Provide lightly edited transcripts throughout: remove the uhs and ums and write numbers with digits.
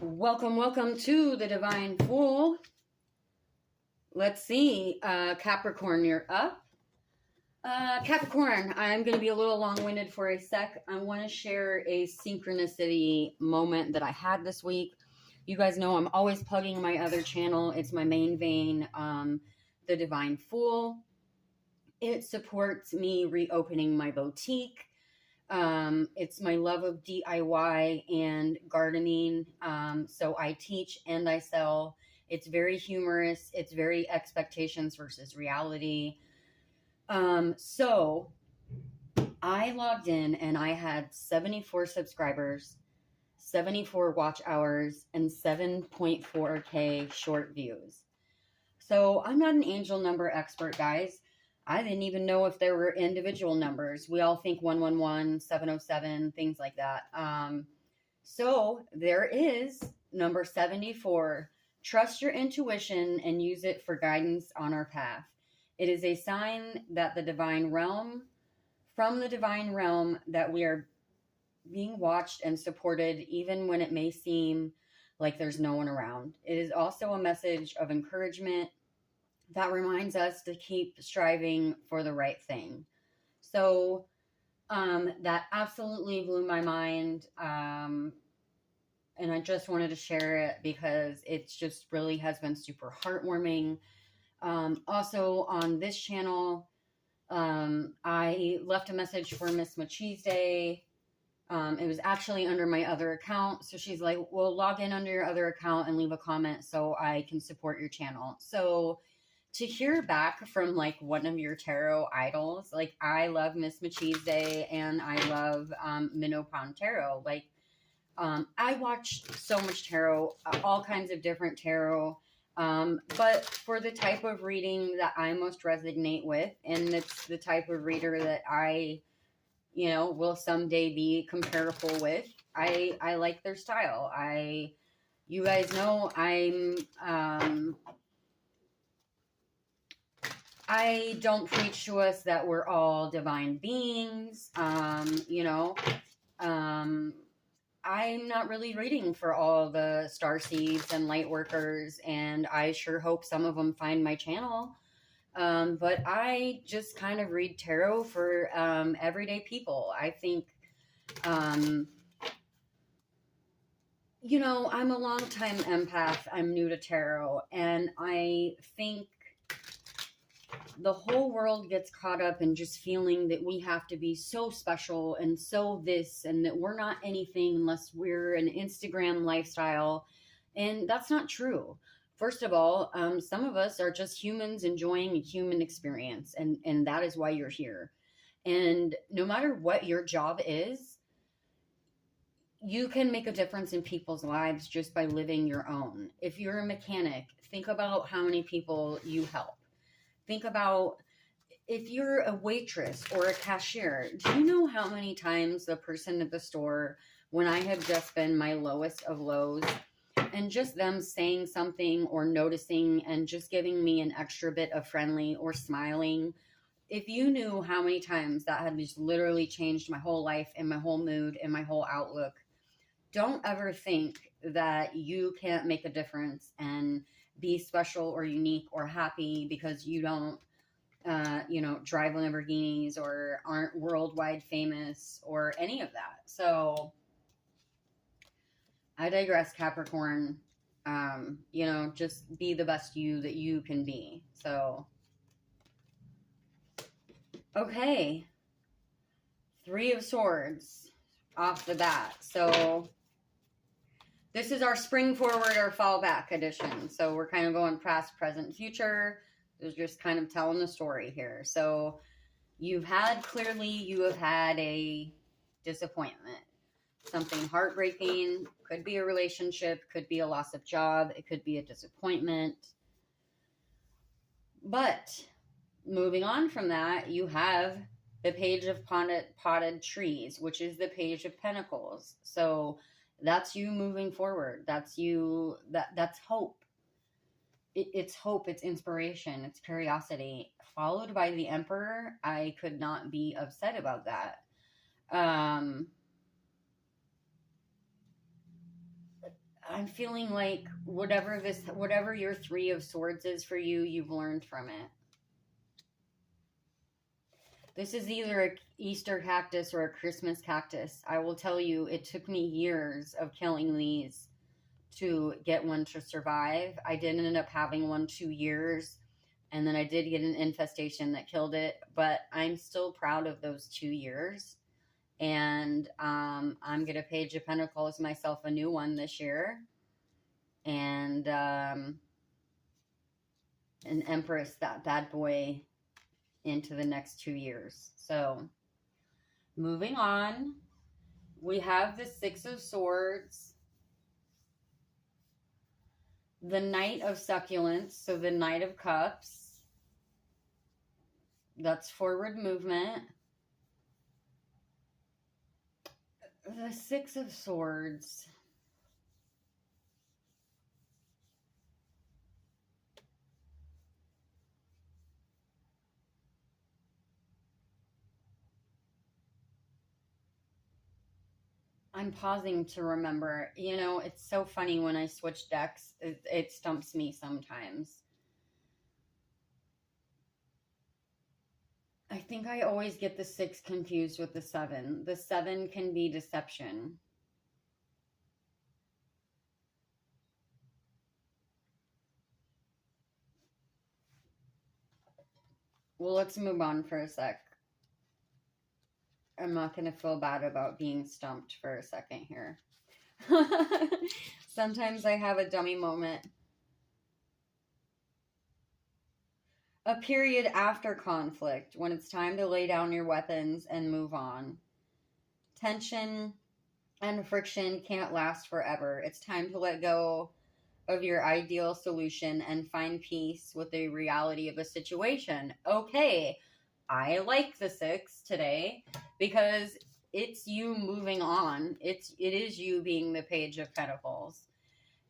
Welcome, welcome to the Divine Fool. Let's see, Capricorn, you're up. Capricorn, I'm going to be a little long-winded for a sec. I want to share a synchronicity moment that I had this week. You guys know I'm always plugging my other channel. It's my main vein, the Divine Fool. It supports me reopening my boutique. It's my love of DIY and gardening. So I teach and I sell. It's very humorous. It's very expectations versus reality. So I logged in and I had 74 subscribers, 74 watch hours, and 7.4K short views. So I'm not an angel number expert, guys. I didn't even know if there were individual numbers. We all think 111, 707, things like that. So there is number 74. Trust your intuition and use it for guidance on our path. It is a sign that from the divine realm, that we are being watched and supported, even when it may seem like there's no one around. It is also a message of encouragement that reminds us to keep striving for the right thing. So that absolutely blew my mind. And I just wanted to share it because it just really has been super heartwarming. Also on this channel, I left a message for Miss Machise Day. It was actually under my other account. So she's like, well, log in under your other account and leave a comment so I can support your channel. So to hear back from like one of your tarot idols, like I love Miss Machise Day and I love Minnow Pond Tarot. Like I watch so much tarot, all kinds of different tarot. But for the type of reading that I most resonate with, and it's the type of reader that I, will someday be comparable with, I like their style. You guys know I don't preach to us that we're all divine beings. I'm not really reading for all the starseeds and light workers, and I sure hope some of them find my channel. But I just kind of read tarot for everyday people. I think, I'm a long-time empath. I'm new to tarot, and I think the whole world gets caught up in just feeling that we have to be so special and so this, and that we're not anything unless we're an Instagram lifestyle. And that's not true. First of all, some of us are just humans enjoying a human experience, and that is why you're here. And no matter what your job is, you can make a difference in people's lives just by living your own. If you're a mechanic, think about how many people you help. Think about if you're a waitress or a cashier. Do you know how many times the person at the store, when I have just been my lowest of lows, and just them saying something or noticing and just giving me an extra bit of friendly or smiling, if you knew how many times that had just literally changed my whole life and my whole mood and my whole outlook. Don't ever think that you can't make a difference and be special or unique or happy because you don't, drive Lamborghinis or aren't worldwide famous or any of that. So I digress, Capricorn. Just be the best you that you can be. So, okay. 3 of Swords off the bat. So this is our spring forward or fall back edition. So we're kind of going past, present, future. It's just kind of telling the story here. So you have had a disappointment. Something heartbreaking. Could be a relationship. Could be a loss of job. It could be a disappointment. But moving on from that, you have the Page of Potted Trees, which is the Page of Pentacles. So that's you moving forward. That's you. That's hope. It's hope. It's inspiration. It's curiosity. Followed by the Emperor. I could not be upset about that. I'm feeling like whatever your Three of Swords is for you, you've learned from it. This is either a Easter cactus or a Christmas cactus. I will tell you, it took me years of killing these to get one to survive. I did end up having one 2 years, and then I did get an infestation that killed it, but I'm still proud of those 2 years. And I'm going to Page of Pentacles myself a new one this year. And an Empress, that bad boy, into the next 2 years. So, moving on, we have the Six of Swords, the Knight of Succulents, so the Knight of Cups. That's forward movement. The Six of Swords. I'm pausing to remember. You know, it's so funny when I switch decks. It stumps me sometimes. I think I always get the 6 confused with the 7. The 7 can be deception. Well, let's move on for a sec. I'm not going to feel bad about being stumped for a second here. Sometimes I have a dummy moment. A period after conflict, when it's time to lay down your weapons and move on. Tension and friction can't last forever. It's time to let go of your ideal solution and find peace with the reality of the situation. Okay, I like the 6 today because it's you moving on. It is you being the Page of Pentacles.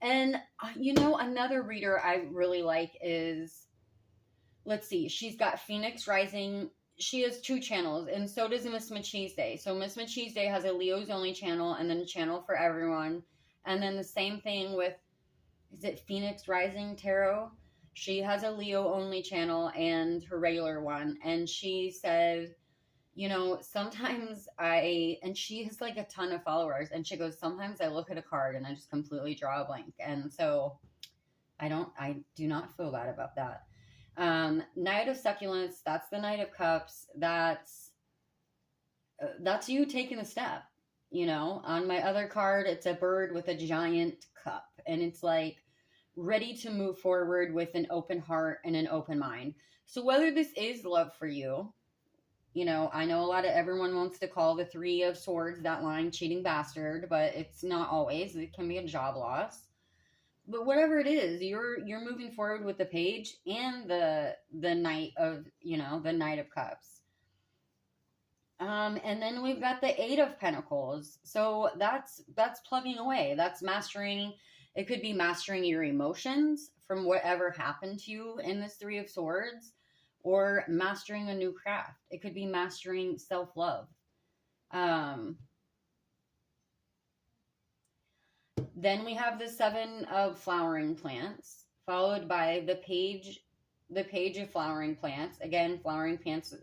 And, you know, another reader I really like is, let's see, she's got Phoenix Rising. She has 2 channels, and so does Miss Machise Day. So Miss Machise Day has a Leo's Only channel and then a channel for everyone. And then the same thing with, is it Phoenix Rising Tarot? She has a Leo Only channel and her regular one. And she said, you know, sometimes and she has like a ton of followers. And she goes, sometimes I look at a card and I just completely draw a blank. And so I do not feel bad about that. Knight of Succulents, that's the Knight of Cups. That's you taking a step, you know. On my other card, it's a bird with a giant cup, and it's like ready to move forward with an open heart and an open mind. So whether this is love for you, you know, I know everyone wants to call the 3 of Swords, that line, cheating bastard, but it's not always. It can be a job loss. But whatever it is, you're moving forward with the Page and the Knight of, you know, the Knight of Cups. And then we've got the 8 of Pentacles. So that's plugging away. That's mastering. It could be mastering your emotions from whatever happened to you in this 3 of Swords, or mastering a new craft. It could be mastering self-love. Then we have the 7 of Flowering Plants, followed by the Page of Flowering Plants. Again, flowering plants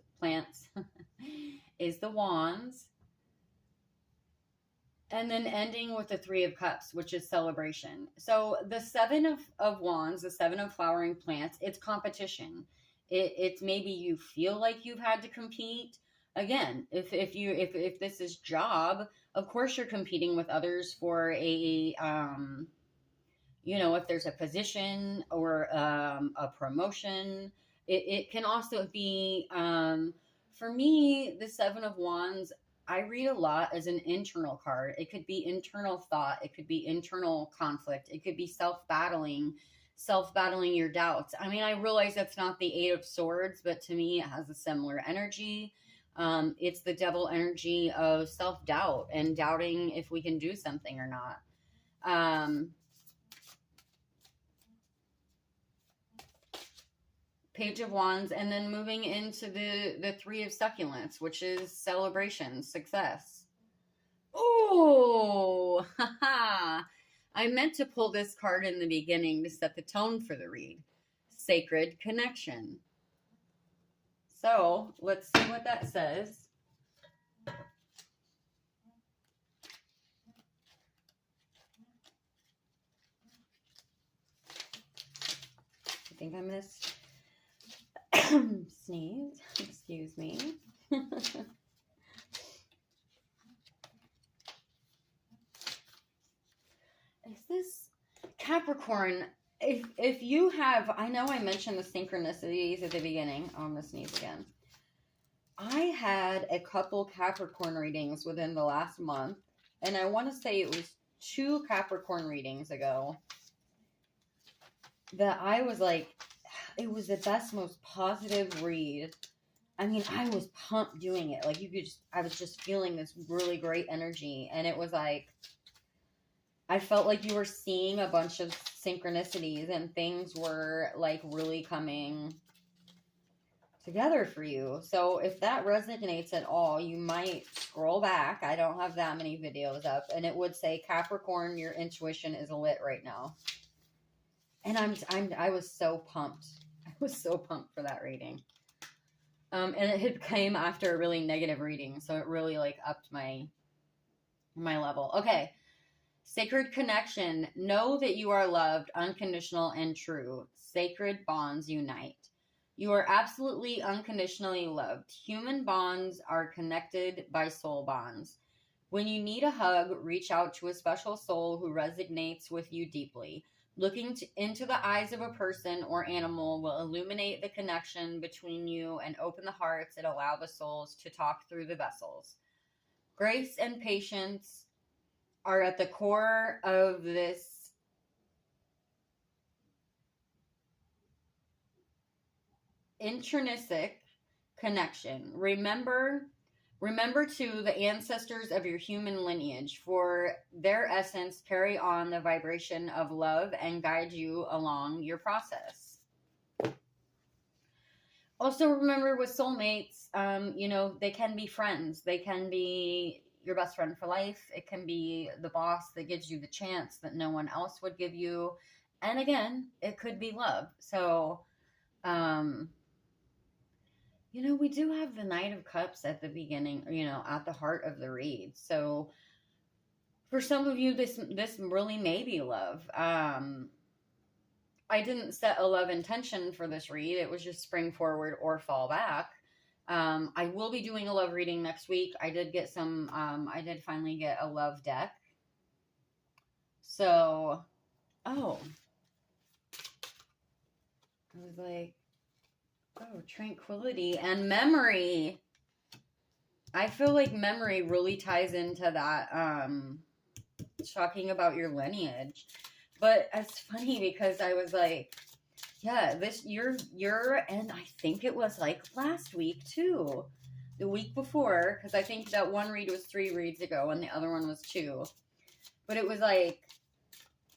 is the Wands. And then ending with the 3 of Cups, which is celebration. So the 7 of Wands, the 7 of Flowering Plants, it's competition. It's maybe you feel like you've had to compete. Again, if this is job, of course you're competing with others for a, you know, if there's a position or a promotion. It can also be, for me, the 7 of Wands, I read a lot as an internal card. It could be internal thought. It could be internal conflict. It could be self-battling your doubts. I mean, I realize that's not the 8 of Swords, but to me, it has a similar energy. It's the devil energy of self-doubt and doubting if we can do something or not. Page of Wands, and then moving into the 3 of Succulents, which is celebration, success. Oh, haha. I meant to pull this card in the beginning to set the tone for the read. Sacred connection. So let's see what that says. I think I missed sneeze. Excuse me. Is this Capricorn? If you have, I know I mentioned the synchronicities at the beginning. Oh, I'm gonna sneeze again. I had a couple Capricorn readings within the last month, and I want to say it was 2 Capricorn readings ago that I was like, it was the best, most positive read. I mean, I was pumped doing it. Like, you could just, I was just feeling this really great energy, and it was like, I felt like you were seeing a bunch of synchronicities and things were like really coming together for you. So if that resonates at all, you might scroll back. I don't have that many videos up, and it would say, Capricorn, your intuition is lit right now. And I was so pumped. I was so pumped for that reading. And it had came after a really negative reading, so it really like upped my level. Okay. Sacred connection. Know that you are loved, unconditional, and true. Sacred bonds unite. You are absolutely unconditionally loved. Human bonds are connected by soul bonds. When you need a hug, reach out to a special soul who resonates with you deeply. Looking into the eyes of a person or animal will illuminate the connection between you and open the hearts and allow the souls to talk through the vessels. Grace and patience are at the core of this intrinsic connection. Remember too the ancestors of your human lineage, for their essence carry on the vibration of love and guide you along your process. Also remember with soulmates, they can be friends. They can be your best friend for life. It can be the boss that gives you the chance that no one else would give you. And again, it could be love. So, we do have the Knight of Cups at the beginning, at the heart of the read. So for some of you, this really may be love. I didn't set a love intention for this read. It was just spring forward or fall back. I will be doing a love reading next week. I did finally get a love deck. So, I was like, tranquility and memory. I feel like memory really ties into that, talking about your lineage. But it's funny because I was like, yeah, you're, and I think it was like last week too, the week before, because I think that one read was 3 reads ago and the other one was 2. But it was like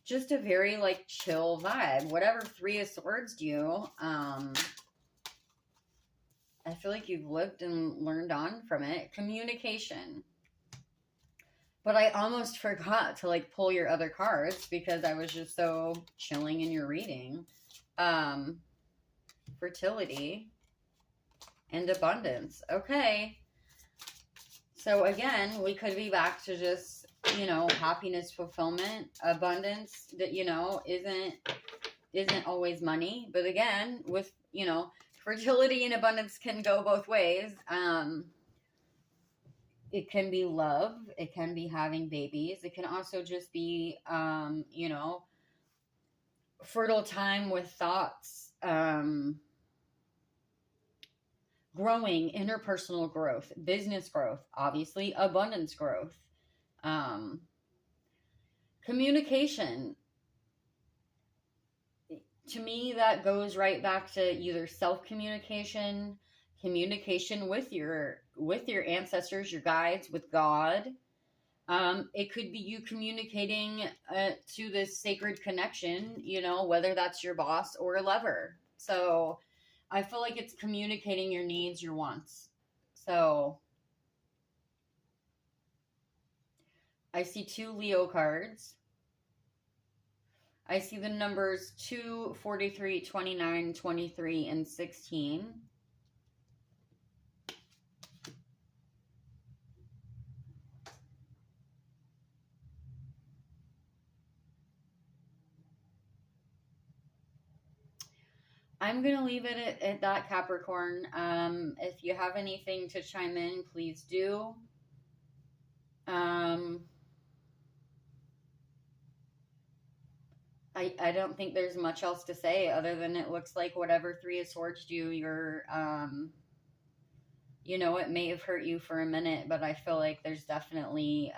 just a very like chill vibe. Whatever 3 of Swords do, I feel like you've lived and learned on from it. Communication. But I almost forgot to like pull your other cards because I was just so chilling in your reading. Fertility and abundance. Okay. So again, we could be back to just, happiness, fulfillment, abundance that, isn't always money. But again, with, fertility and abundance can go both ways. It can be love. It can be having babies. It can also just be, fertile time with thoughts, growing, interpersonal growth, business growth, obviously abundance growth, communication. To me, that goes right back to either self-communication, communication with your ancestors, your guides, with God. It could be you communicating to this sacred connection, whether that's your boss or a lover. So I feel like it's communicating your needs, your wants. So I see 2 Leo cards. I see the numbers 2, 43, 29, 23, and 16. I'm going to leave it at that, Capricorn. If you have anything to chime in, please do. I don't think there's much else to say other than it looks like whatever Three of Swords do, you're, you know, it may have hurt you for a minute, but I feel like there's definitely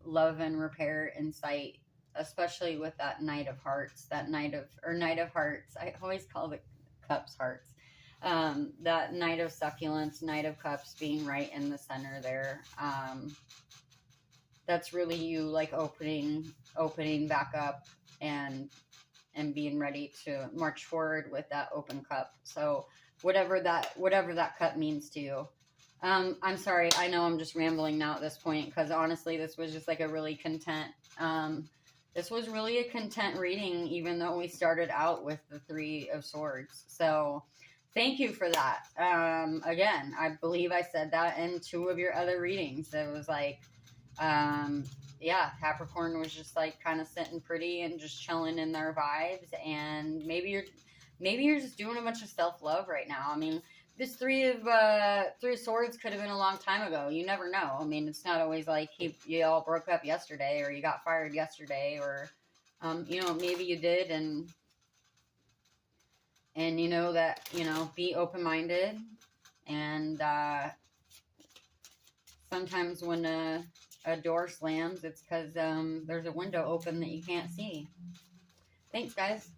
love and repair in sight, especially with that Knight of Hearts, Knight of Hearts. I always call the Cups hearts. That Knight of Succulence, Knight of Cups being right in the center there. That's really you like opening back up and being ready to march forward with that open cup. So whatever that cup means to you. I'm sorry. I know I'm just rambling now at this point because honestly, this was just like a really content. This was really a content reading, even though we started out with the Three of Swords. So thank you for that. Again, I believe I said that in 2 of your other readings. It was like, yeah, Capricorn was just like kind of sitting pretty and just chilling in their vibes. And maybe you're just doing a bunch of self-love right now. I mean, this Three of Swords could have been a long time ago. You never know. I mean, it's not always like you all broke up yesterday or you got fired yesterday or, you know, maybe you did. And you know that, you know, be open-minded. And sometimes when a door slams, it's because there's a window open that you can't see. Thanks, guys.